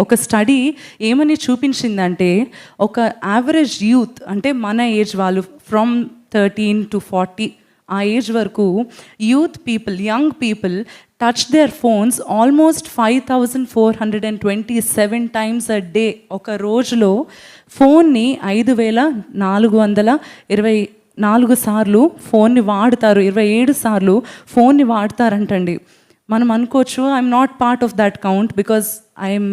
ఒక స్టడీ ఏమని చూపించిందంటే ఒక యావరేజ్ యూత్ అంటే మన ఏజ్ వాళ్ళు ఫ్రమ్ 13 to 40 ఆ ఏజ్ వరకు young people touch their phones almost 5427 times a day. ఒక రోజులో ఫోన్ని 5424 సార్లు ఫోన్ని వాడతారు, 27 సార్లు ఫోన్ని వాడతారంటండి. మనం అనుకోవచ్చు I'm not part of that count because I'm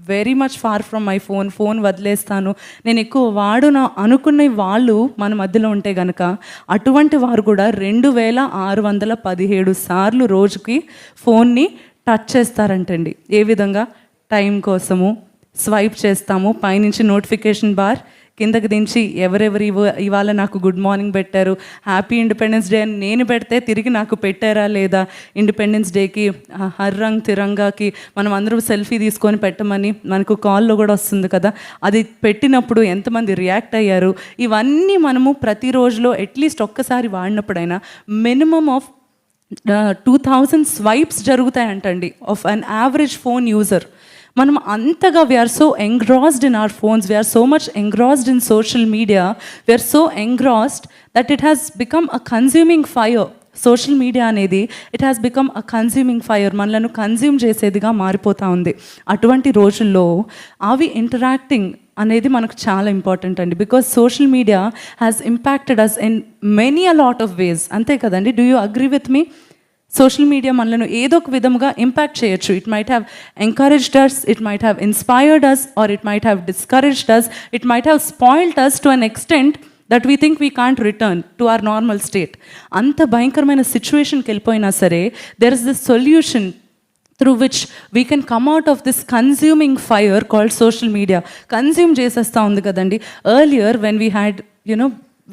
very much far from my phone వదిలేస్తాను, నేను ఎక్కువ వాడున అనుకునే వాళ్ళు మన మధ్యలో ఉంటే కనుక అటువంటి వారు కూడా 2617 సార్లు రోజుకి ఫోన్ని టచ్ చేస్తారంటండి. ఏ విధంగా? టైం కోసము స్వైప్ చేస్తాము, పైనుంచి నోటిఫికేషన్ బార్ కిందకి దించి ఎవరెవరు ఇవాళ నాకు గుడ్ మార్నింగ్ పెట్టారు, హ్యాపీ ఇండిపెండెన్స్ డే అని నేను పెడితే తిరిగి నాకు పెట్టారా లేదా, ఇండిపెండెన్స్ డేకి హర్ రంగ్ తిరంగాకి మనం అందరూ సెల్ఫీ తీసుకొని పెట్టమని మనకు కాల్లో కూడా వస్తుంది కదా, అది పెట్టినప్పుడు ఎంతమంది రియాక్ట్ అయ్యారు, ఇవన్నీ మనము ప్రతిరోజులో అట్లీస్ట్ ఒక్కసారి వాడినప్పుడైనా మినిమమ్ ఆఫ్ 2000 స్వైప్స్ జరుగుతాయంటండి of an average phone user. మనం అంతగా we are so engrossed in our phones, we are so much engrossed in social media, we are so engrossed that it has become a consuming fire. Social media అనేది it has become a consuming fire, మనలను consume చేసేదిగా మారిపోతూ ఉంది. అటువంటి రోజుల్లో అవి interacting అనేది మనకు చాలా ఇంపార్టెంట్ అండి, because social media has impacted us in many a lot of ways. అంతే కదండి, do you agree with me? Social media మనలను ఏదో ఒక విధంగా ఇంపాక్ట్ చేయొచ్చు. It might have encouraged us, it might have inspired us, or it might have discouraged us, it might have spoiled us to an extent that we think we can't return to our normal state. అంత భయంకరమైన సిచ్యువేషన్కి వెళ్ళిపోయినా సరే there is this solution through which we can come out of this consuming fire called social media. Consume చేసేస్తూ ఉంది కదండి. Earlier when we had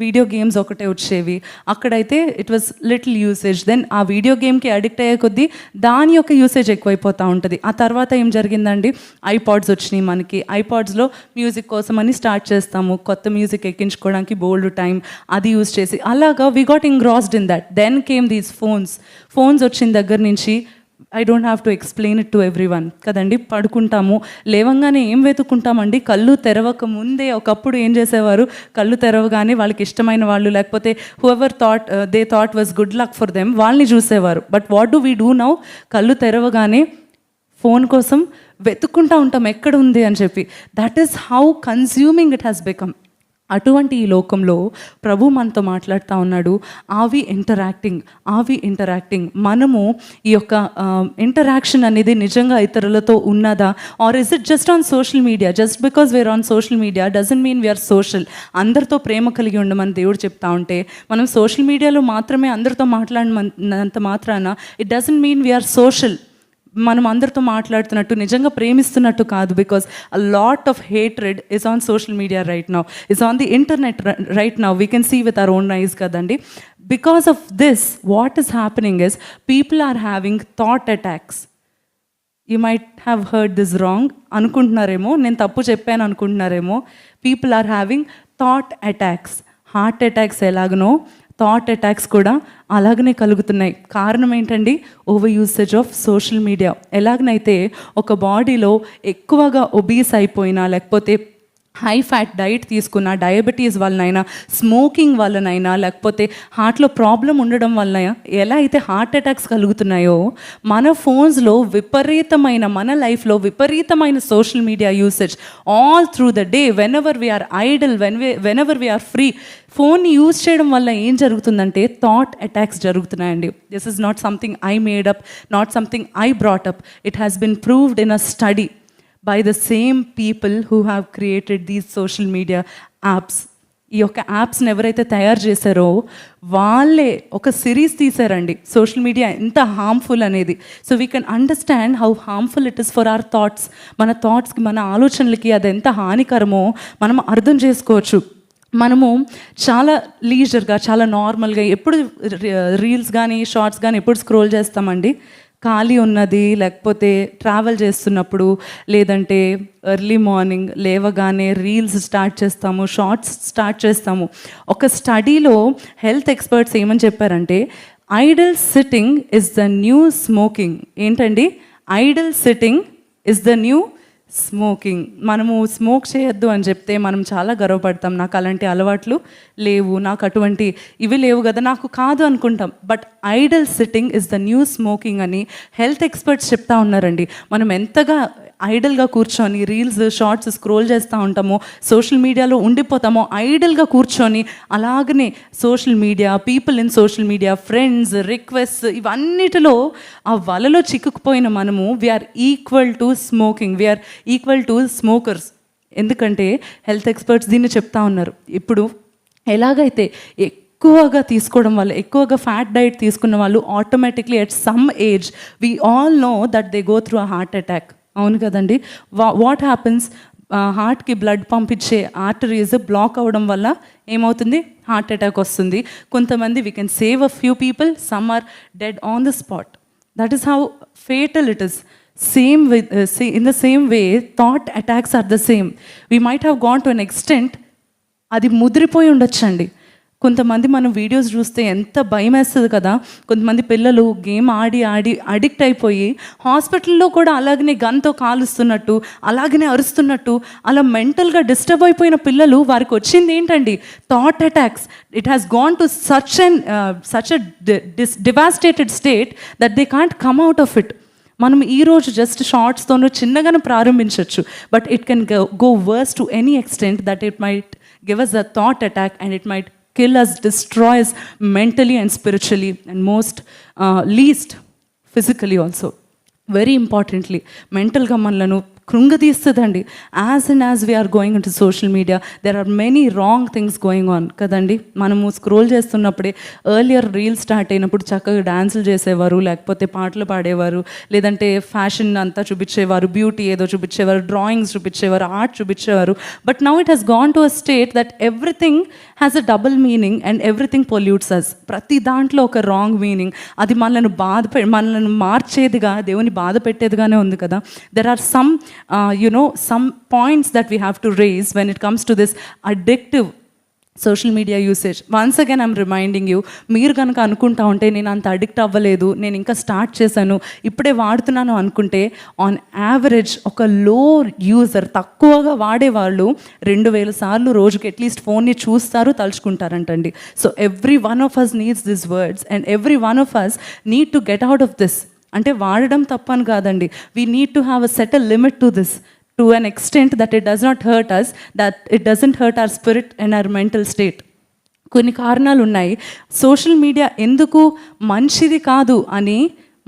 video games ఒకటే వచ్చేవి, అక్కడైతే it was little usage. Then ఆ వీడియో గేమ్కి అడిక్ట్ అయ్యే కొద్దీ దాని యొక్క యూసేజ్ ఎక్కువైపోతూ ఉంటుంది. ఆ తర్వాత ఏం జరిగిందండి, ఐపాడ్స్ వచ్చినాయి మనకి. ఐపాడ్స్లో మ్యూజిక్ కోసం అని స్టార్ట్ చేస్తాము, కొత్త మ్యూజిక్ ఎక్కించుకోవడానికి బోల్డ్ టైం అది యూజ్ చేసి అలాగా we got engrossed in that. Then came these phones వచ్చిన దగ్గర నుంచి I don't have to explain it to everyone కదండి. పడుకుంటాము, లేవంగానే ఏం వెతుక్కుంటామండి, కళ్ళు తెరవక ముందే ఒకప్పుడు ఏం చేసేవారు, కళ్ళు తెరవగానే వాళ్ళకి ఇష్టమైన వాళ్ళు లేకపోతే whoever they thought was good luck for them వాళ్ళని చూసేవారు. But what do we do now? కళ్ళు తెరవగానే ఫోన్ కోసం వెతుక్కుంటూ ఉంటాం ఎక్కడ ఉంది అని చెప్పి. That is how consuming it has become. అటువంటి ఈ లోకంలో ప్రభు మనతో మాట్లాడుతూ ఉన్నాడు, ఆవి ఇంటరాక్టింగ్. మనము ఈ యొక్క ఇంటరాక్షన్ అనేది నిజంగా ఇతరులతో ఉన్నదా, or is it just on social media? Just because we're on social media doesn't mean we are social. అందరితో ప్రేమ కలిగి ఉండమని దేవుడు చెప్తా ఉంటే మనం సోషల్ మీడియాలో మాత్రమే అందరితో మాట్లాడినంత మాత్రాన it doesn't mean we are social. మనం అందరితో మాట్లాడుతున్నట్టు నిజంగా ప్రేమిస్తున్నట్టు కాదు, because a lot of hatred is on social media right now, is on the internet right now. We can see with our own eyes కదండి. Because of this what is happening is people are having thought attacks. You might have heard this wrong అనుకుంటున్నారేమో, నేను తప్పు చెప్పాను అనుకుంటున్నారేమో. People are having thought attacks. Heart attacks ఎలాగనో thought attacks కూడా అలాగనే కలుగుతున్నాయి. కారణం ఏంటండి? Over usage of social media. ఎలాగనైతే ఒక బాడీలో ఎక్కువగా ఒబీస్ అయిపోయినా లేకపోతే హై ఫ్యాట్ డైట్ తీసుకున్న, డయాబెటీస్ వలనైనా, స్మోకింగ్ వలనైనా, లేకపోతే హార్ట్లో ప్రాబ్లం ఉండడం వలన ఎలా అయితే హార్ట్ అటాక్స్ కలుగుతున్నాయో మన ఫోన్స్లో మన లైఫ్లో విపరీతమైన social media usage all through the day. Whenever we're idle, whenever we're free, phone use చేయడం వల్ల ఏం జరుగుతుందంటే థాట్ అటాక్స్ జరుగుతున్నాయండి. This is not something I made up, not something I brought up. It has been proved in a study by the same people who have created these social media apps. ఈ యొక్క యాప్స్ని ఎవరైతే తయారు చేశారో వాళ్ళే ఒక series తీశారండి, social media ఎంత harmful అనేది. So we can understand how harmful it is for our thoughts. మన థాట్స్కి, మన ఆలోచనలకి అది ఎంత హానికరమో మనం అర్థం చేసుకోవచ్చు. మనము చాలా లీజర్గా, చాలా నార్మల్గా ఎప్పుడు రీల్స్ కానీ షార్ట్స్ కానీ ఎప్పుడు స్క్రోల్ చేస్తామండి? ఖాళీ ఉన్నది, లేకపోతే ట్రావెల్ చేస్తున్నప్పుడు, లేదంటే ఎర్లీ మార్నింగ్ లేవగానే రీల్స్ స్టార్ట్ చేస్తాము, షార్ట్స్ స్టార్ట్ చేస్తాము. ఒక స్టడీలో హెల్త్ ఎక్స్పర్ట్స్ ఏమని చెప్పారంటే idle sitting is the new smoking. ఏంటండి? Idle sitting is the new smoking. మనము స్మోక్ చేయొద్దు అని చెప్తే మనం చాలా గర్వపడతాం. నాకు అలాంటి అలవాట్లు లేవు, నాకు అటువంటి ఇవి లేవు కదా, నాకు కాదు అనుకుంటాం. But Idol sitting is the new smoking అని హెల్త్ ఎక్స్పర్ట్స్ చెప్తా ఉన్నారండి. మనం ఎంతగా ఐడల్గా కూర్చొని రీల్స్ షార్ట్స్ స్క్రోల్ చేస్తూ ఉంటామో, సోషల్ మీడియాలో ఉండిపోతామో, ఐడల్గా కూర్చొని అలాగనే social media, people in social media, friends, request, ఇవన్నిటిలో ఆ వలలో చిక్కుకుపోయిన మనము we are equal to smoking, we are equal to smokers. ఎందుకంటే హెల్త్ ఎక్స్పర్ట్స్ దీన్ని చెప్తా ఉన్నారు. ఇప్పుడు ఎలాగైతే ఎక్కువగా తీసుకోవడం వల్ల, ఎక్కువగా ఫ్యాట్ డైట్ తీసుకున్న వాళ్ళు automatically at some age we all know that they go through a heart attack. అవును కదండి. వాట్ హ్యాపెన్స్, హార్ట్కి బ్లడ్ పంపించే ఆర్టరీస్ బ్లాక్ అవ్వడం వల్ల ఏమవుతుంది, హార్ట్ అటాక్ వస్తుంది. కొంతమంది we can save a few people, some are dead on the spot. That is how fatal it is. Same with, in the same way, thought attacks are the same. We might have gone to an extent, అది ముదిరిపోయి ఉండొచ్చండి. కొంతమంది మనం videos చూస్తే ఎంత భయం వేస్తుంది కదా. కొంతమంది పిల్లలు గేమ్ ఆడి ఆడి అడిక్ట్ అయిపోయి హాస్పిటల్లో కూడా అలాగనే గన్తో కాలుస్తున్నట్టు, అలాగనే అరుస్తున్నట్టు, అలా మెంటల్గా డిస్టర్బ్ అయిపోయిన పిల్లలు, వారికి వచ్చింది ఏంటండి, thought attacks. It has gone to such a devastated state that they can't come out of it. మనం ఈరోజు జస్ట్ షార్ట్స్తోనూ చిన్నగానే ప్రారంభించవచ్చు, but it can go worse to any extent that it might give us a thought attack and it might kill us, destroy us mentally and spiritually, and most least physically also. Very importantly, మెంటల్గా మనలను కృంగదీస్తుందండి. As and as we are going into social media, there are many wrong things going on కదండి. మనము scroll చేస్తున్నప్పుడే, earlier reel start అయినప్పుడు చక్కగా డాన్సులు చేసేవారు, లేకపోతే పాటలు పాడేవారు, లేదంటే ఫ్యాషన్ అంతా చూపించేవారు, బ్యూటీ ఏదో చూపించేవారు, డ్రాయింగ్స్ చూపించేవారు, ఆర్ట్ చూపించేవారు. But now it has gone to a state that everything has a double meaning and everything pollutes us. ప్రతి దాంట్లో ఒక రాంగ్ మీనింగ్, అది మనల్ని మనల్ని మార్చేదిగా, దేవుని బాధ పెట్టేదిగానే ఉంది కదా. There are some some points that we have to raise when it comes to this addictive social media usage. Once again I'm reminding you, మీరు కనుక అనుకుంటా ఉంటే నేను అంత అడిక్ట్ అవ్వలేదు, నేను ఇంకా స్టార్ట్ చేశాను, ఇప్పుడే వాడుతున్నాను అనుకుంటే, ఆన్ యావరేజ్ ఒక లో యూజర్, తక్కువగా వాడేవాళ్ళు 2000 సార్లు రోజుకి అట్లీస్ట్ ఫోన్ని చూస్తారు, తలుచుకుంటారంటండి. So every one of us needs this words and every one of us need to get out of this. అంటే వాడడం తప్పని కాదండి, we need to have a set a limit to this, to an extent that it does not hurt us, that it doesn't hurt our spirit and our mental state. కొన్ని కారణాలు ఉన్నాయి social media ఎందుకు మంచిది కాదు అని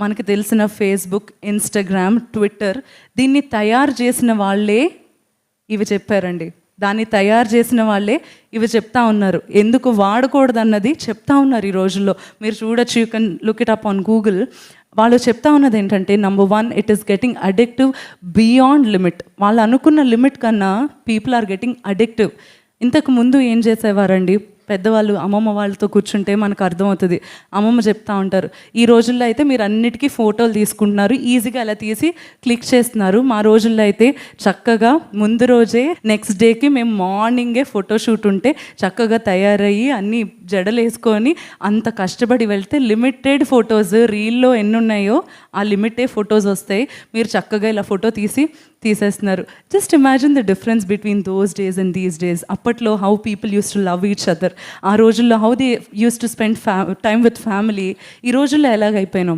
మనకు తెలిసిన Facebook, Instagram, Twitter, దీన్ని తయారు చేసిన వాళ్ళే ఇవి చెప్పారండి. దాన్ని తయారు చేసిన వాళ్ళే ఇవి చెప్తా ఉన్నారు, ఎందుకు వాడకూడదు అన్నది చెప్తా ఉన్నారు ఈ రోజుల్లో. మీరు చూడొచ్చు, you can look it up on Google. వాళ్ళు చెప్తా ఉన్నది ఏంటంటే, number 1, it is getting addictive beyond limit. వాళ్ళు అనుకున్న లిమిట్ కన్నా పీపుల్ ఆర్ గెటింగ్ అడిక్టివ్. ఇంతకు ముందు ఏం చేసేవారండి, పెద్దవాళ్ళు అమ్మమ్మ వాళ్ళతో కూర్చుంటే మనకు అర్థమవుతుంది. అమ్మమ్మ చెప్తా ఉంటారు, ఈ రోజుల్లో అయితే మీరు అన్నిటికీ ఫోటోలు తీసుకుంటున్నారు, ఈజీగా అలా తీసి క్లిక్ చేస్తున్నారు. మా రోజుల్లో అయితే చక్కగా ముందు రోజే, నెక్స్ట్ డేకి మేము మార్నింగే ఫోటోషూట్ ఉంటే చక్కగా తయారయ్యి అన్నీ జడలు వేసుకొని అంత కష్టపడి వెళ్తే లిమిటెడ్ ఫొటోస్, రీల్లో ఎన్ని ఉన్నాయో ఆ లిమిటెడ్ ఫొటోస్ వస్తాయి. మీరు చక్కగా ఇలా ఫోటో తీసేస్తున్నారు. Just imagine the difference between those days and these days. అప్పట్లో how people use to love each other, ఆ రోజుల్లో how they use to spend time with family. ఈ రోజుల్లో ఎలాగైపోయినాం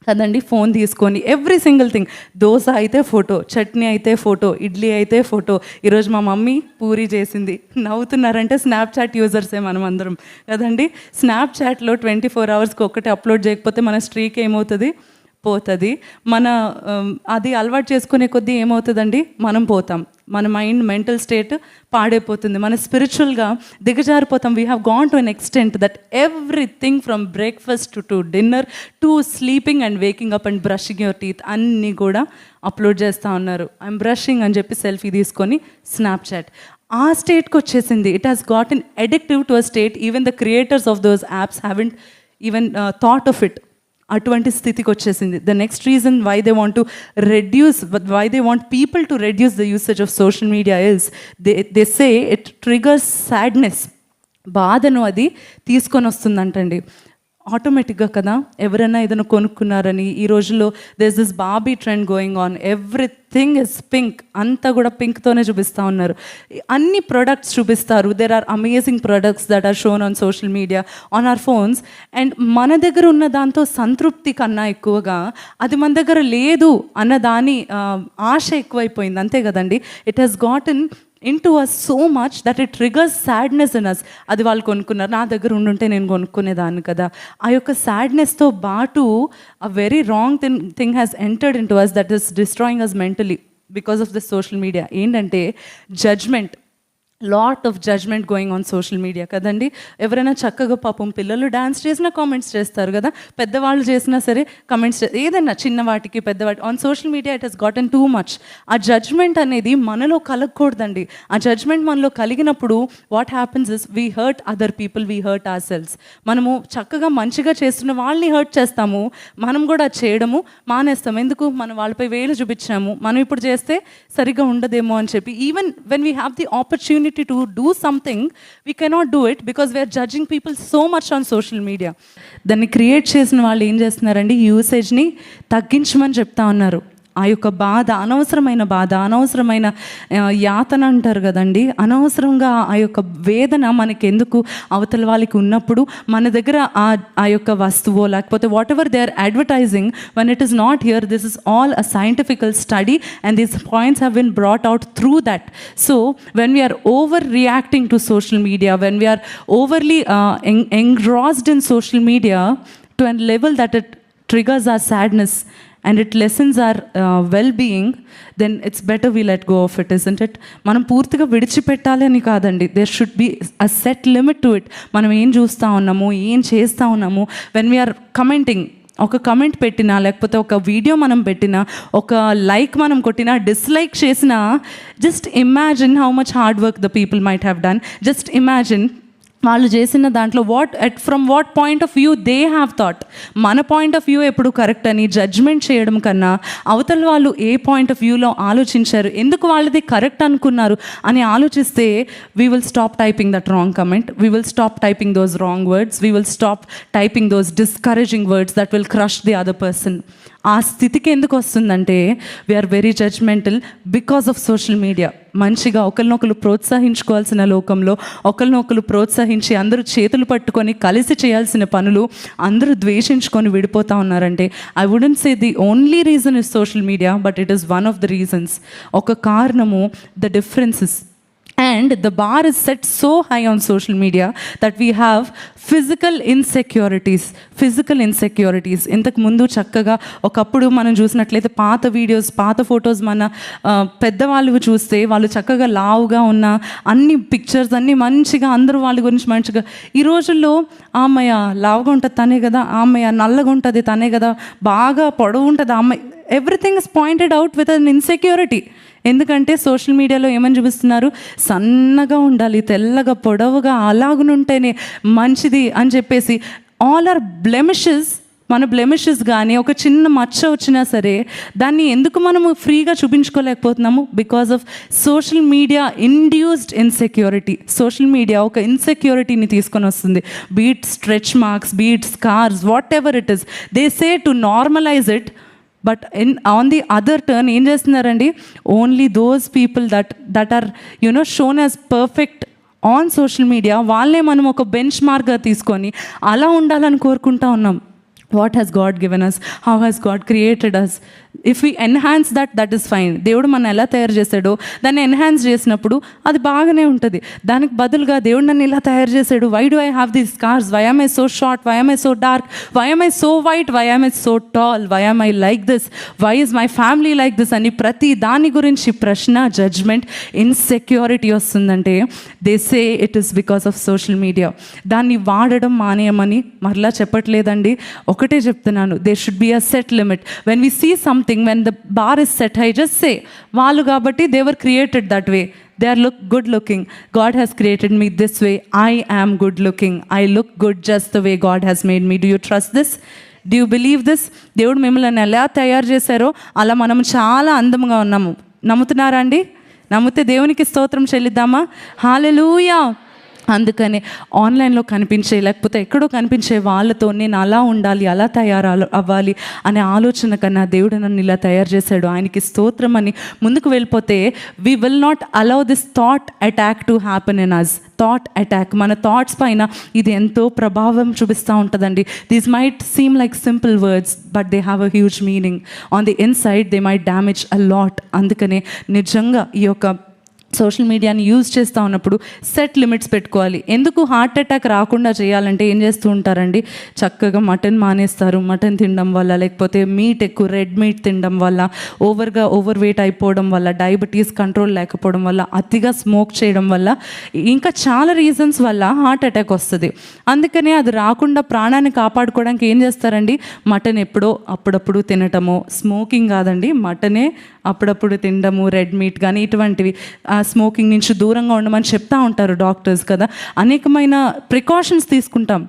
కదండి, ఫోన్ తీసుకొని ఎవ్రీ సింగిల్ థింగ్, దోశ అయితే ఫోటో, చట్నీ అయితే ఫోటో, ఇడ్లీ అయితే ఫోటో. ఈరోజు మా మమ్మీ పూరి చేసింది, నవ్వుతున్నారంటే స్నాప్చాట్ యూజర్సే మనం అందరం కదండి. స్నాప్చాట్లో 24 అవర్స్కి ఒక్కటి అప్లోడ్ చేయకపోతే మన స్ట్రీక్ ఏమవుతుంది, పోతుంది. మన అది అలవాటు చేసుకునే కొద్దీ ఏమవుతుందండి, మనం పోతాం, మన మైండ్ మెంటల్ స్టేట్ పాడైపోతుంది, మన స్పిరిచువల్గా దిగజారిపోతాం. We have gone to an extent that everything from breakfast to dinner to sleeping and waking up and brushing your teeth అన్నీ కూడా అప్లోడ్ చేస్తూ ఉన్నారు. ఐఎమ్ బ్రషింగ్ అని చెప్పి సెల్ఫీ తీసుకొని స్నాప్చాట్. ఆ స్టేట్కి వచ్చేసింది. It has got in addictive to a state. Even the creators of those apps haven't even thought of it. అటువంటి స్థితికి వచ్చేసింది. The next reason why they want to reduce, why they want people to reduce the usage of social media is they say it triggers sadness. బాధను అది తీసుకొని వస్తుందంటండి. ఆటోమేటిక్గా కదా, ఎవరైనా ఏదైనా కొనుక్కున్నారని ఈ రోజుల్లో there is this Barbie trend going on, everything is pink, అంతా కూడా పింక్తోనే చూపిస్తూ ఉన్నారు. అన్ని ప్రొడక్ట్స్ చూపిస్తారు. There are amazing products that are shown on social media, on our phones. And మన దగ్గర ఉన్న దాంతో సంతృప్తి కన్నా ఎక్కువగా అది మన దగ్గర లేదు అన్న దాని ఆశ ఎక్కువైపోయింది, అంతే కదండి. It has గాటన్ into us so much that it triggers sadness in us. అది వాళ్ళు కొనుక్కున్నారు, నా దగ్గర ఉండుంటే నేను కొనుక్కునేదాన్ని కదా. ఆ యొక్క సాడ్నెస్తో బాటు a very wrong thing has entered into us that is destroying us mentally because of the social media. ఏంటంటే judgement, lot of judgement going on social media కదండి. ఎవరైనా చక్కగా పాపం పిల్లలు డ్యాన్స్ చేసినా కామెంట్స్ చేస్తారు కదా, పెద్దవాళ్ళు చేసినా సరే కమెంట్స్, ఏదైనా చిన్న వాటికి పెద్దవాటి on social media it has gotten too much. ఆ జడ్జ్మెంట్ అనేది మనలో కలగకూడదండి. ఆ జడ్జ్మెంట్ మనలో కలిగినప్పుడు what happens is we hurt other people, we hurt our selves. మనము చక్కగా మంచిగా చేస్తున్న వాళ్ళని హర్ట్ చేస్తాము, మనం కూడా చేయడము మానేస్తాం. ఎందుకు? మనం వాళ్ళపై వేలు చూపించాము, మనం ఇప్పుడు చేస్తే సరిగ్గా ఉండదేమో అని చెప్పి. Even when we have the opportunity to do something, we cannot do it because we are judging people so much on social media. దాన్ని క్రియేట్ చేసిన వాళ్ళు ఏం చేస్తున్నారండి, యూసేజ్ని తగ్గించమని చెప్తా ఉన్నారు. ఆ యొక్క బాధ, అనవసరమైన బాధ, అనవసరమైన యాతన అంటారు కదండి, అనవసరంగా ఆ యొక్క వేదన మనకెందుకు? అవతల వాళ్ళకి ఉన్నప్పుడు మన దగ్గర ఆ యొక్క వస్తువు లేకపోతే whatever they are advertising, when it is not here, this is all a scientifical study and these points have been brought out through that. So when we are overreacting to social media, when we are overly engrossed in social media to a level that it triggers our sadness and it lessens our well-being, then it's better we let go of it, isn't it? మనం పూర్తిగా విడిచిపెట్టాలి అని కాదండి, there should be a set limit to it. మనం ఏం చూస్తూ ఉన్నాము, ఏం చేస్తూ ఉన్నాము, when we are commenting, ఒక కమెంట్ పెట్టినా లేకపోతే ఒక వీడియో మనం పెట్టినా, ఒక లైక్ మనం కొట్టినా, డిస్లైక్ చేసినా, just imagine how much hard work the people might have done. Just imagine వాళ్ళు చేసిన దాంట్లో from what point of view they have thought. మన పాయింట్ ఆఫ్ వ్యూ ఎప్పుడు కరెక్ట్ అని జడ్జ్మెంట్ చేయడం కన్నా, అవతల వాళ్ళు ఏ పాయింట్ ఆఫ్ వ్యూలో ఆలోచించారు, ఎందుకు వాళ్ళది కరెక్ట్ అనుకున్నారు అని ఆలోచిస్తే, we will stop typing that wrong comment, we will stop typing those wrong words, we will stop typing those discouraging words that will crush the other person. ఆ స్థితికి ఎందుకు వస్తుందంటే, we are very judgmental because of social media. మంచిగా ఒకరినొకరు ప్రోత్సహించుకోవాల్సిన లోకంలో ఒకరినొకరు ప్రోత్సహించి అందరూ చేతులు పట్టుకొని కలిసి చేయాల్సిన పనులు అందరూ ద్వేషించుకొని విడిపోతూ ఉన్నారంటే, I wouldn't say the only reason is social media, but it is one of the reasons. ఒక కారణము the differences. And the bar is set so high on social media that we have physical insecurities. ఇంతకు ముందు చక్కగా ఒకప్పుడు మనం చూసినట్లయితే పాత videos, పాత ఫొటోస్, మన పెద్దవాళ్ళు చూస్తే వాళ్ళు చక్కగా లావుగా ఉన్న అన్ని పిక్చర్స్ అన్నీ మంచిగా, అందరూ వాళ్ళ గురించి మంచిగా. ఈ రోజుల్లో అమ్మాయి లావుగా ఉంటుంది తనే కదా, అమ్మాయి నల్లగా ఉంటుంది తనే కదా, బాగా పొడవు ఉంటుంది అమ్మాయి, everything is pointed out with an insecurity. ఎందుకంటే సోషల్ మీడియాలో ఏమని చూపిస్తున్నారు, సన్నగా ఉండాలి, తెల్లగా, పొడవుగా, అలాగునుంటేనే మంచిది అని చెప్పేసి. All are blemishes. మన బ్లెమిషెస్ కానీ ఒక చిన్న మచ్చ వచ్చినా సరే దాన్ని ఎందుకు మనము ఫ్రీగా చూపించుకోలేకపోతున్నాము? Because of social media induced insecurity. Social media ఒక ఇన్సెక్యూరిటీని తీసుకొని వస్తుంది. Be it stretch marks, be it scars, whatever it is, they say to normalise it. But on the other turn ఏం చేస్తున్నారండి, only those people that are shown as perfect on social media, వాళ్ళే మనం ఒక bench మార్క్గా తీసుకొని అలా ఉండాలని కోరుకుంటా ఉన్నాం. What has God given us, how has God created us. If we enhance that is fine. దేవుడు మనం ఎలా తయారు చేశాడో దాన్ని ఎన్హాన్స్ చేసినప్పుడు అది బాగానే ఉంటుంది. దానికి బదులుగా దేవుడు నన్ను ఇలా తయారు చేశాడు, why do I have these scars, why am I so short, why am I so dark, why am I so white, why am I so tall, why am I like this, why is my family like this అని ప్రతి దాని గురించి ప్రశ్న, judgement, insecurity వస్తుందంటే they say it is because of social media. దాన్ని వాడడం మానేయమని మరలా చెప్పట్లేదండి, ఒకటే చెప్తున్నాను, there should be a set limit. When we see something, when the bar is set high, just say వాళ్ళు కాబట్టి they were created that way, they are good looking, God has created me this way, I am good looking, I look good just the way God has made me. Do you trust this? Do you believe this? దేవుడు మిమ్మల్ని ఎలా తయారు చేశారో అలా మనం చాలా అందంగా ఉన్నాము. నమ్ముతున్నారా అండి? నమ్మితే దేవునికి స్తోత్రం చెల్లిద్దామా? హల్లెలూయా. అందుకనే ఆన్లైన్లో కనిపించే లేకపోతే ఎక్కడో కనిపించే వాళ్ళతో నేను అలా ఉండాలి, అలా అవ్వాలి అనే ఆలోచన కన్నా దేవుడు నన్ను ఇలా తయారు చేశాడు, ఆయనకి స్తోత్రం అని ముందుకు వెళ్ళిపోతే we will not allow this thought attack to happen in us. Thought attack, మన థాట్స్ పైన ఇది ఎంతో ప్రభావం చూపిస్తూ ఉంటుందండి. These might seem like simple words but they have a huge meaning on the inside. They might damage a lot. అందుకనే నిజంగా ఈ యొక్క సోషల్ మీడియాని యూజ్ చేస్తూ ఉన్నప్పుడు సెట్ లిమిట్స్ పెట్టుకోవాలి. ఎందుకు హార్ట్ అటాక్ రాకుండా చేయాలంటే ఏం చేస్తూ ఉంటారండి, చక్కగా మటన్ మానేస్తారు. మటన్ తినడం వల్ల, లేకపోతే మీట్ ఎక్కువ రెడ్ మీట్ తినడం వల్ల, ఓవర్ వెయిట్ అయిపోవడం వల్ల, డయాబెటీస్ కంట్రోల్ లేకపోవడం వల్ల, అతిగా స్మోక్ చేయడం వల్ల, ఇంకా చాలా రీజన్స్ వల్ల హార్ట్ అటాక్ వస్తుంది. అందుకనే అది రాకుండా ప్రాణాన్ని కాపాడుకోవడానికి ఏం చేస్తారండి, మటన్ ఎప్పుడో అప్పుడప్పుడు తినటము. స్మోకింగ్ కాదండి, మటనే అప్పుడప్పుడు తినడము, రెడ్ మీట్ కానీ ఇటువంటివి. స్మోకింగ్ నుంచి దూరంగా ఉండమని చెప్తా ఉంటారు డాక్టర్స్ కదా. అనేకమైన ప్రికాషన్స్ తీసుకుంటాం.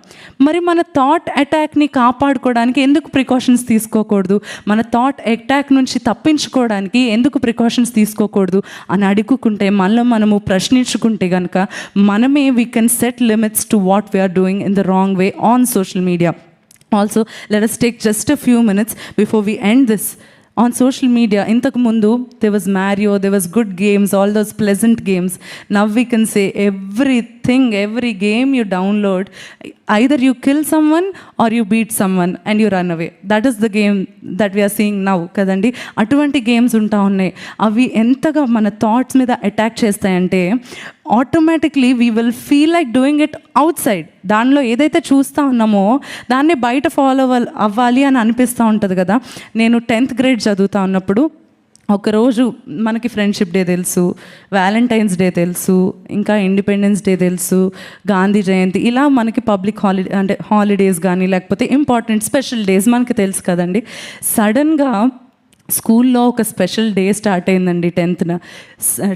మరి మన థాట్ అటాక్ని కాపాడుకోవడానికి ఎందుకు ప్రికాషన్స్ తీసుకోకూడదు, మన థాట్ అటాక్ నుంచి తప్పించుకోవడానికి ఎందుకు ప్రికాషన్స్ తీసుకోకూడదు అని అడుగుకుంటే, మనలో మనము ప్రశ్నించుకుంటే కనుక మనమే we can set limits to what we are doing in the wrong way on social media. Also, let us take just a few minutes before we end this. On social media, ఇంతకు ముందు there was Mario, there was good games, all those pleasant games. Now we can say everything, every game you download, either you kill someone or you beat someone and you run away. That is the game that we are seeing now కదండి. అటువంటి games ఉంటా ఉన్నాయి. అవి ఎంతగా మన thoughts మీద attack చేస్తాయంటే automatically we will feel like doing it out side. దానిలో ఏదైతే చూస్తూ ఉన్నామో దాన్ని బయట ఫాలో అవ్వాలి అని అనిపిస్తూ ఉంటుంది కదా. నేను 10th గ్రేడ్ చదువుతూ ఉన్నప్పుడు ఒకరోజు మనకి ఫ్రెండ్షిప్ డే తెలుసు, వ్యాలంటైన్స్ డే తెలుసు, ఇంకా ఇండిపెండెన్స్ డే తెలుసు, గాంధీ జయంతి, ఇలా మనకి పబ్లిక్ హాలిడేస్ కానీ లేకపోతే ఇంపార్టెంట్ స్పెషల్ డేస్ మనకి తెలుసు కదండి. సడన్గా స్కూల్లో ఒక స్పెషల్ డే స్టార్ట్ అయిందండి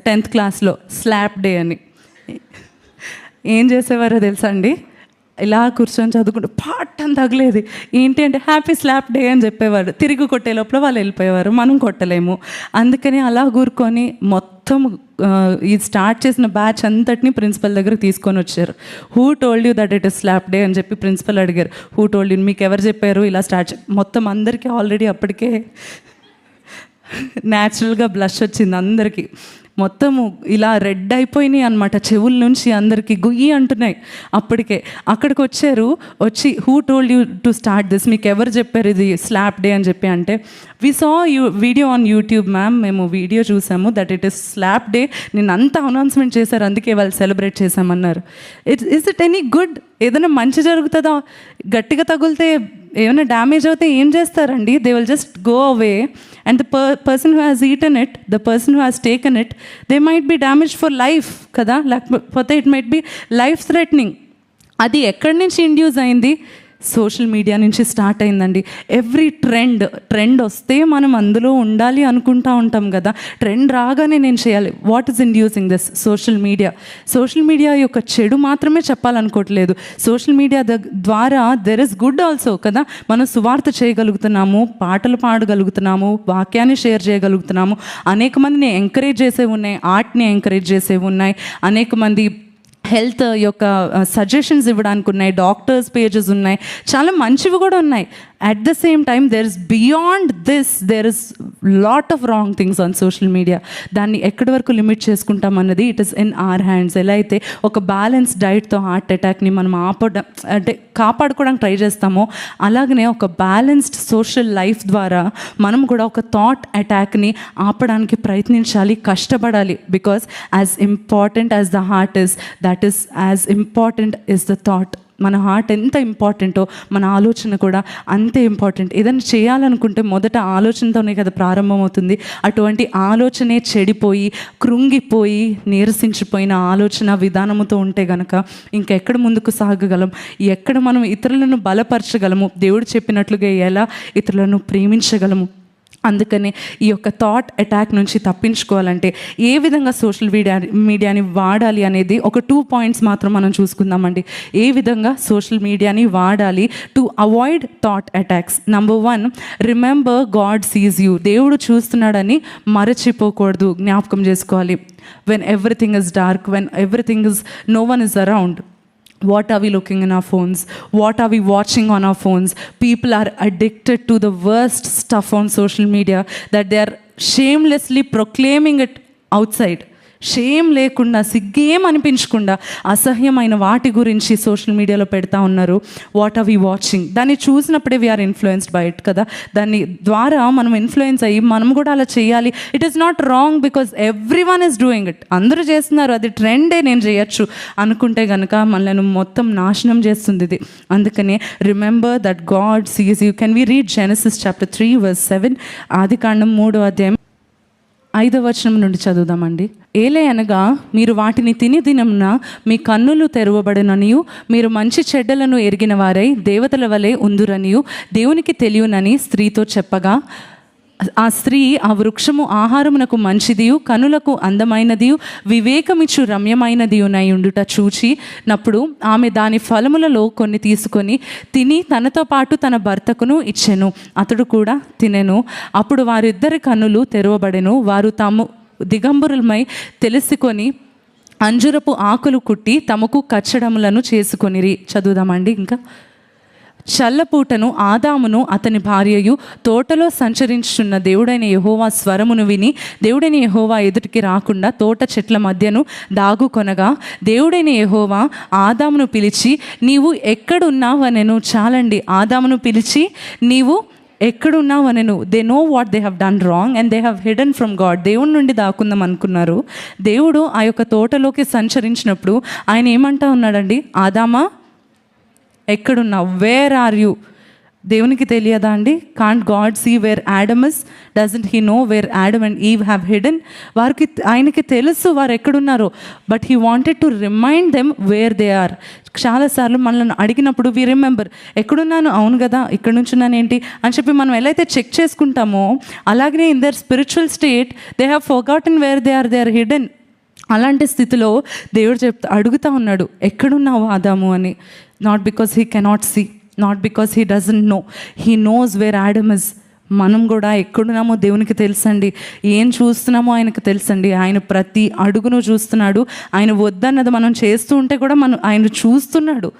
10th క్లాస్లో, స్లాప్ డే అని. ఏం చేసేవారో తెలుసా అండి, ఇలా కూర్చొని చదువుకుంటూ పాటని తగిలేది. ఏంటి అంటే హ్యాపీ స్లాప్ డే అని చెప్పేవారు. తిరిగి కొట్టే లోపల వాళ్ళు వెళ్ళిపోయేవారు, మనం కొట్టలేము. అందుకని అలా కూరుకొని మొత్తం ఈ స్టార్ట్ చేసిన బ్యాచ్ అంతటిని ప్రిన్సిపల్ దగ్గరకు తీసుకొని వచ్చారు. Who told you that it is slap day అని చెప్పి ప్రిన్సిపల్ అడిగారు. హూ టోల్డ్ యూ, మీకు ఎవరు చెప్పారు ఇలా స్టార్ట్ మొత్తం అందరికీ ఆల్రెడీ అప్పటికే న్యాచురల్గా బ్లష్ వచ్చింది అందరికీ. మొత్తము ఇలా రెడ్ అయిపోయినాయి అనమాట, చెవుల నుంచి అందరికీ గుయ్యి అంటున్నాయి. అప్పటికే అక్కడికి వచ్చి who told you to start this, మీకు ఎవరు చెప్పారు ఇది స్లాప్ డే అని చెప్పి అంటే, we saw video on YouTube ma'am, మేము వీడియో చూసాము that it is slap day, నేను అంతా అనౌన్స్మెంట్ చేశారు అందుకే వాళ్ళు సెలబ్రేట్ చేశామన్నారు. Is it any good? ఏదైనా మంచి జరుగుతుందా? గట్టిగా తగిలితే ఏమైనా డ్యామేజ్ అవుతే ఏం చేస్తారండి? They will just go away and the person who has eaten it, the person who has taken it, they might be damaged for life kada, లేకపోతే it might be life threatening. అది ఎక్కడి నుంచి induce అయింది? Social media నుంచి start అయిందండి. Every trend వస్తే మనం అందులో ఉండాలి అనుకుంటా ఉంటాం కదా. ట్రెండ్ రాగానే నేను చేయాలి. What is inducing this? Social media యొక్క చెడు మాత్రమే చెప్పాలనుకోవట్లేదు. సోషల్ మీడియా ద్వారా దెర్ ఇస్ గుడ్ ఆల్సో కదా. మనం సువార్త చేయగలుగుతున్నాము, పాటలు పాడగలుగుతున్నాము, వాక్యాన్ని షేర్ చేయగలుగుతున్నాము, అనేక మందిని ఎంకరేజ్ చేసేవి ఉన్నాయి, ఆర్ట్ని ఎంకరేజ్ చేసేవి ఉన్నాయి, అనేక మంది హెల్త్ యొక్క సజెషన్స్ ఇవ్వడానికి ఉన్నాయి, డాక్టర్స్ పేజెస్ ఉన్నాయి, చాలా మంచివి కూడా ఉన్నాయి. At the same time there is beyond this, there is lot of wrong things on social media. దాన్ని ఎక్కడి వరకు లిమిట్ చేసుకుంటాం అన్నది it is in our hands. ఎలా అయితే ఒక బ్యాలెన్స్ డైట్తో హార్ట్ అటాక్ని మనం కాపాడుకోవడానికి ట్రై చేస్తామో, అలాగనే ఒక బ్యాలెన్స్డ్ సోషల్ లైఫ్ ద్వారా మనం కూడా ఒక థాట్ అటాక్ని ఆపడానికి ప్రయత్నించాలి, కష్టపడాలి. Because as important as the heart is, that is as important is the thought. మన హార్ట్ ఎంత ఇంపార్టెంటో మన ఆలోచన కూడా అంతే ఇంపార్టెంట్. ఏదైనా చేయాలనుకుంటే మొదట ఆలోచనతోనే కదా ప్రారంభమవుతుంది. అటువంటి ఆలోచనే చెడిపోయి, కృంగిపోయి, నీరసించిపోయిన ఆలోచన విధానముతో ఉంటే గనక ఇంకెక్కడ ముందుకు సాగగలం? ఎక్కడ మనం ఇతరులను బలపరచగలము? దేవుడు చెప్పినట్లుగా ఎలా ఇతరులను ప్రేమించగలము? అందుకనే ఈ యొక్క థాట్ అటాక్ నుంచి తప్పించుకోవాలంటే ఏ విధంగా సోషల్ మీడియాని వాడాలి అనేది ఒక 2 పాయింట్స్ మాత్రం మనం చూసుకుందామండి. ఏ విధంగా సోషల్ మీడియాని వాడాలి to avoid thought attacks. Number 1, remember God sees you. దేవుడు చూస్తున్నాడని మరచిపోకూడదు, జ్ఞాపకం చేసుకోవాలి. When everything is dark, when everything is no one is around, what are we looking in our phones? What are we watching on our phones? People are addicted to the worst stuff on social media that they are shamelessly proclaiming it outside. Shame లేకుండా, సిగ్గేం అనిపించకుండా అసహ్యమైన వాటి గురించి social మీడియాలో పెడతా ఉన్నారు. What are we watching? దాన్ని చూసినప్పుడే we are influenced by it కదా. దాని ద్వారా మనం ఇన్ఫ్లుయెన్స్ అయ్యి మనం కూడా అలా చేయాలి. It is not wrong because every one is doing it. అందరూ చేస్తున్నారు, అది ట్రెండే, నేను చేయొచ్చు అనుకుంటే కనుక మనల్ని మొత్తం నాశనం చేస్తుంది ఇది. అందుకనే remember that God sees you. Can we read Genesis chapter 3:7? ఆదికాండం 3వ అధ్యాయం 5వ వచనం నుండి చదువుదామండి. ఏలయనగా మీరు వాటిని తిని దినమున మీ కన్నులు తెరవబడిననియు మీరు మంచి చెడ్డలను ఎరిగిన వారై దేవతల వలె ఉందురనియు దేవునికి తెలియనని స్త్రీతో చెప్పగా, ఆ స్త్రీ ఆ వృక్షము ఆహారమునకు మంచిదియు కనులకు అందమైనదియు వివేకమిచ్చు రమ్యమైనదియునై ఉండుట చూచినప్పుడు ఆమె దాని ఫలములలో కొన్ని తీసుకొని తిని తనతో పాటు తన భర్తకును ఇచ్చెను. అతడు కూడా తినెను. అప్పుడు వారిద్దరి కన్నులు తెరవబడెను. వారు తాము దిగంబరులమై తెలుసుకొని అంజురపు ఆకులు కుట్టి తమకు కచ్చడములను చేసుకొనిరి. చదువుదామండి ఇంకా. చల్లపూటను ఆదామును అతని భార్యయు తోటలో సంచరించుచున్న దేవుడైన యెహోవా స్వరమును విని దేవుడైన యెహోవా ఎదుటికి రాకుండా తోట చెట్ల మధ్యను దాగుకొనగా దేవుడైన యెహోవా ఆదామును పిలిచి నీవు ఎక్కడున్నావనెను. చాలండి, ఆదామును పిలిచి నీవు ఎక్కడున్నావనెను. They know what they have done wrong and they have hidden from God. దేవుడి నుండి దాక్కుందాం అనుకున్నారు. దేవుడు ఆ యొక్క తోటలోకి సంచరించినప్పుడు ఆయన ఏమంటా ఉన్నాడండి, ఆదామా ఎక్కడున్నావు? Where are you? దేవునికి తెలియదా అండి? Can't God see where Adam is? Doesn't he know where Adam and Eve have hidden? ఆయనకి తెలుసు వారు ఎక్కడున్నారో, but he wanted to remind them where they are. చాలాసార్లు మనల్ని అడిగినప్పుడు వి రిమెంబర్, ఎక్కడున్నాను, అవును కదా, ఇక్కడ నుంచి ఉన్నాను ఏంటి అని చెప్పి మనం ఎలా అయితే చెక్ చేసుకుంటామో అలాగనే in their spiritual state they have forgotten where they are hidden. అలాంటి స్థితిలో దేవుడు అడుగుతా ఉన్నాడు, ఎక్కడున్నావు ఆదాము అని. Not because he cannot see, not because he doesn't know, he knows where Adam is. మనం కూడా ఎక్కడున్నామో దేవునికి తెలుసండి, ఏం చూస్తున్నామో ఆయనకు తెలుసండి. ఆయన ప్రతి అడుగును చూస్తున్నాడు. ఆయన వద్దన్నది మనం చేస్తూ ఉంటే కూడా ఆయన చూస్తున్నాడు.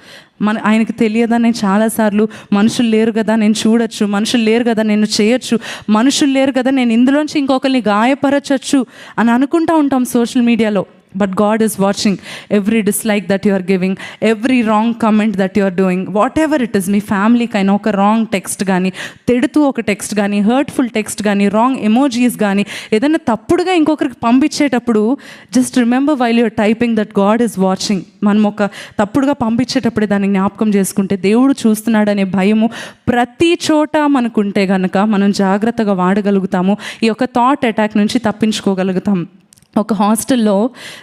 ఆయనకు తెలియదని చాలాసార్లు మనుషులు లేరు కదా నేను చూడొచ్చు, మనుషులు లేరు కదా నేను చేయొచ్చు, మనుషులు లేరు కదా నేను ఇందులోంచి ఇంకొకరిని గాయపరచచ్చు అని అనుకుంటూ ఉంటాం సోషల్ మీడియాలో. But God is watching every dislike that you are giving, every wrong comment that you are doing, whatever it is. మీ ఫ్యామిలీకైనా ఒక రాంగ్ టెక్స్ట్ కానీ, తిడుతూ ఒక టెక్స్ట్ కానీ, హర్ట్ఫుల్ టెక్స్ట్ కానీ, రాంగ్ ఎమోజీస్ కానీ, ఏదైనా తప్పుడుగా ఇంకొకరికి పంపించేటప్పుడు just remember while you're typing that God is watching. మనం ఒక తప్పుడుగా పంపించేటప్పుడే దాన్ని జ్ఞాపకం చేసుకుంటే దేవుడు చూస్తున్నాడనే భయము ప్రతి చోట మనకుంటే కనుక మనం జాగ్రత్తగా వాడగలుగుతాము. ఈ యొక్క థాట్ అటాక్ నుంచి తప్పించుకోగలుగుతాం. ఒక హాస్టల్లో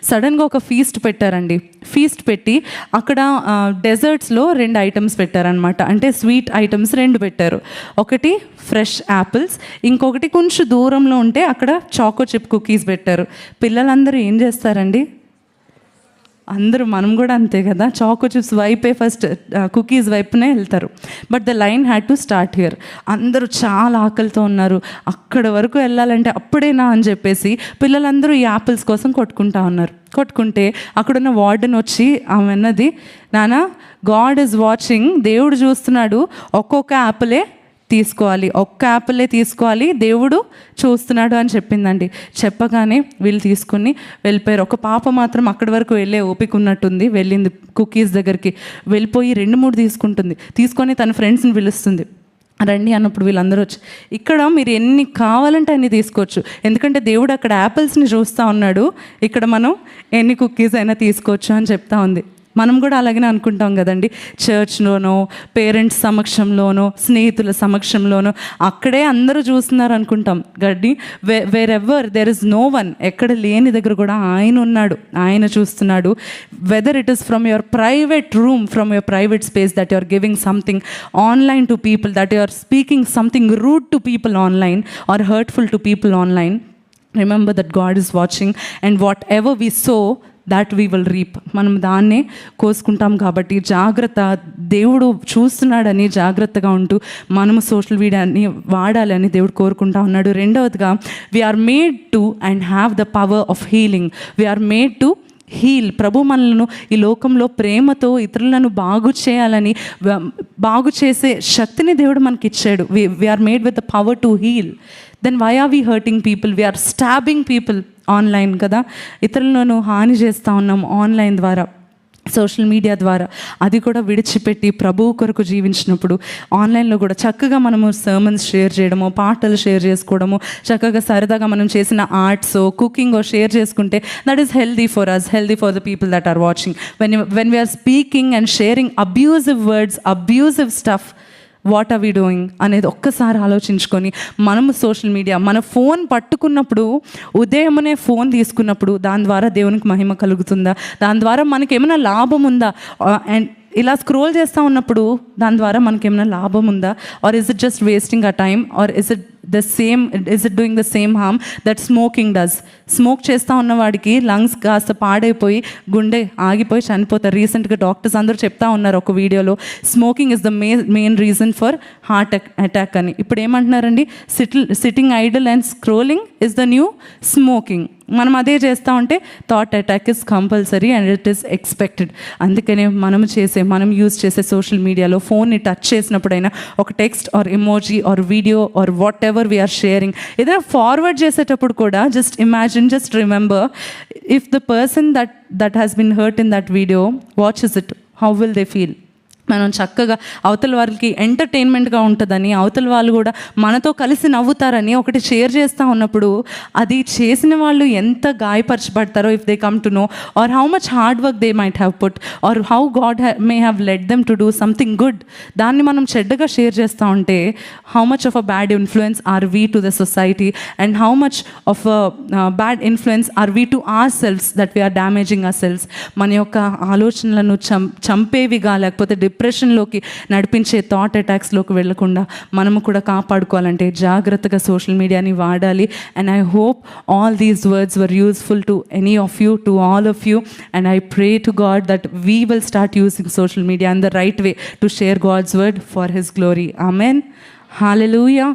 సడన్గా ఒక ఫీస్ట్ పెట్టారండి. ఫీస్ట్ పెట్టి అక్కడ డెజర్ట్స్లో 2 ఐటమ్స్ పెట్టారనమాట. అంటే స్వీట్ ఐటమ్స్ 2 పెట్టారు. ఒకటి ఫ్రెష్ యాపిల్స్, ఇంకొకటి కొంచెం దూరంలో ఉంటే అక్కడ చాకో చిప్ కుకీస్ పెట్టారు. పిల్లలందరూ ఏం చేస్తారండి, అందరూ మనం కూడా అంతే కదా, చాకో చిప్స్ వైపే ఫస్ట్, కుకీస్ వైపునే వెళ్తారు. But the line had to start here. అందరూ చాలా ఆకలితో ఉన్నారు, అక్కడ వరకు వెళ్ళాలంటే అప్పుడేనా అని చెప్పేసి పిల్లలందరూ ఈ యాపిల్స్ కోసం కొట్టుకుంటా ఉన్నారు. కొట్టుకుంటే అక్కడున్న వార్డెన్ వచ్చి ఆమె అన్నది, నానా గాడ్ ఈజ్ వాచింగ్, దేవుడు చూస్తున్నాడు, ఒక్కొక్క యాపిలే తీసుకోవాలి, ఒక్క యాపిలే తీసుకోవాలి, దేవుడు చూస్తున్నాడు అని చెప్పిందండి. చెప్పగానే వీళ్ళు తీసుకుని వెళ్ళిపోయారు. ఒక పాప మాత్రం అక్కడి వరకు వెళ్ళే ఓపిక ఉన్నట్టుంది, వెళ్ళింది కుకీస్ దగ్గరికి, వెళ్ళిపోయి 2-3 తీసుకొని తన ఫ్రెండ్స్ని పిలుస్తుంది. రండి అన్నప్పుడు వీళ్ళందరూ వచ్చి, ఇక్కడ మీరు ఎన్ని కావాలంటే అన్ని తీసుకోవచ్చు, ఎందుకంటే దేవుడు అక్కడ యాపిల్స్ని చూస్తూ ఉన్నాడు, ఇక్కడ మనం ఎన్ని కుకీస్ అయినా తీసుకోవచ్చు అని చెప్తా ఉంది. మనం కూడా అలాగనే అనుకుంటాం కదండి. చర్చ్లోనో, పేరెంట్స్ సమక్షంలోనో, స్నేహితుల సమక్షంలోనో అక్కడే అందరూ చూస్తున్నారు అనుకుంటాం గడ్డి. Wherever there is no one, ఎక్కడ లేని దగ్గర కూడా ఆయన ఉన్నాడు, ఆయన చూస్తున్నాడు. Whether it is from your private room, from your private space that you are giving something online to people, that you are speaking something rude to people online or hurtful to people online, remember that God is watching and whatever we sow that we will reap. మనం దాన్నే కోసుకుంటాం. కాబట్టి జాగ్రత్త, దేవుడు చూస్తున్నాడని జాగ్రత్తగా ఉంటూ మనము social మీడియాని వాడాలని దేవుడు కోరుకుంటా ఉన్నాడు. రెండవదిగా, we're made to and have the power of healing. We're made to heal. ప్రభు మనలను ఈ లోకంలో ప్రేమతో ఇతరులను బాగు చేసే శక్తిని దేవుడు మనకి ఇచ్చాడు. We are made with the power to heal. Then why are we hurting people? We are stabbing people online కదా. ఇతరులను హాని చేస్తూ ఉన్నాం ఆన్లైన్ ద్వారా, సోషల్ మీడియా ద్వారా. అది కూడా విడిచిపెట్టి ప్రభువు కొరకు జీవించినప్పుడు ఆన్లైన్లో కూడా చక్కగా మనము సర్మన్స్ షేర్ చేయడము, పాటలు షేర్ చేసుకోవడము, చక్కగా సరదాగా మనం చేసిన ఆర్ట్స్, కుకింగ్ షేర్ చేసుకుంటే that is healthy for us, healthy for the people that are watching. When we are speaking and sharing abusive words, abusive stuff, what are we doing అనేది ఒక్కసారి ఆలోచించుకొని, మనము సోషల్ మీడియా, మన ఫోన్ పట్టుకున్నప్పుడు, ఉదయమునే phone తీసుకున్నప్పుడు దాని ద్వారా దేవునికి మహిమ కలుగుతుందా? దాని ద్వారా మనకి ఏమైనా లాభం ఉందా? అండ్ ఇలా స్క్రోల్ చేస్తూ ఉన్నప్పుడు దాని ద్వారా మనకి ఏమైనా లాభం ఉందా? Or is it just wasting a time? Or is it doing the same harm that smoking does? Smoke చేస్తూ ఉన్నవాడికి లంగ్స్ కాస్త పాడైపోయి గుండె ఆగిపోయి చనిపోతారు. రీసెంట్గా డాక్టర్స్ అందరూ చెప్తా ఉన్నారు ఒక వీడియోలో, smoking is the main reason for heart attack అని. ఇప్పుడు ఏమంటున్నారండి? Sitting idle and scrolling is the new smoking. మనం అదే చేస్తూ ఉంటే heart attack is compulsory and it is expected. అందుకనే మనం యూజ్ చేసే సోషల్ మీడియాలో ఫోన్ని టచ్ చేసినప్పుడైనా ఒక text or emoji or video or whatever we are sharing, ఏదైనా ఫార్వర్డ్ చేసేటప్పుడు కూడా just imagine, just remember, if the person that has been hurt in that video watches it, how will they feel? మనం చక్కగా అవతల వాళ్ళకి ఎంటర్టైన్మెంట్గా ఉంటుందని, అవతల వాళ్ళు కూడా మనతో కలిసి నవ్వుతారని ఒకటి షేర్ చేస్తూ ఉన్నప్పుడు అది చేసిన వాళ్ళు ఎంత గాయపరచబడతారో, if they come to know, or how much hard work they might have put, or how God may have led them to do something good. దాన్ని మనం చెడ్డగా షేర్ చేస్తూ ఉంటే how much of a bad influence are we to the society, and how much of a bad influence are we to our selfs, that we're damaging our selfs. మన యొక్క ఆలోచనలను చంపేవిగా, లేకపోతే డిప్రెషన్లోకి నడిపించే థాట్ అటాక్స్లోకి వెళ్ళకుండా మనము కూడా కాపాడుకోవాలంటే జాగ్రత్తగా సోషల్ మీడియాని వాడాలి. And I hope all these words were useful to any of you, to all of you. And I pray to God that we will start using social media in the right way to share God's word for His glory. Amen. Hallelujah.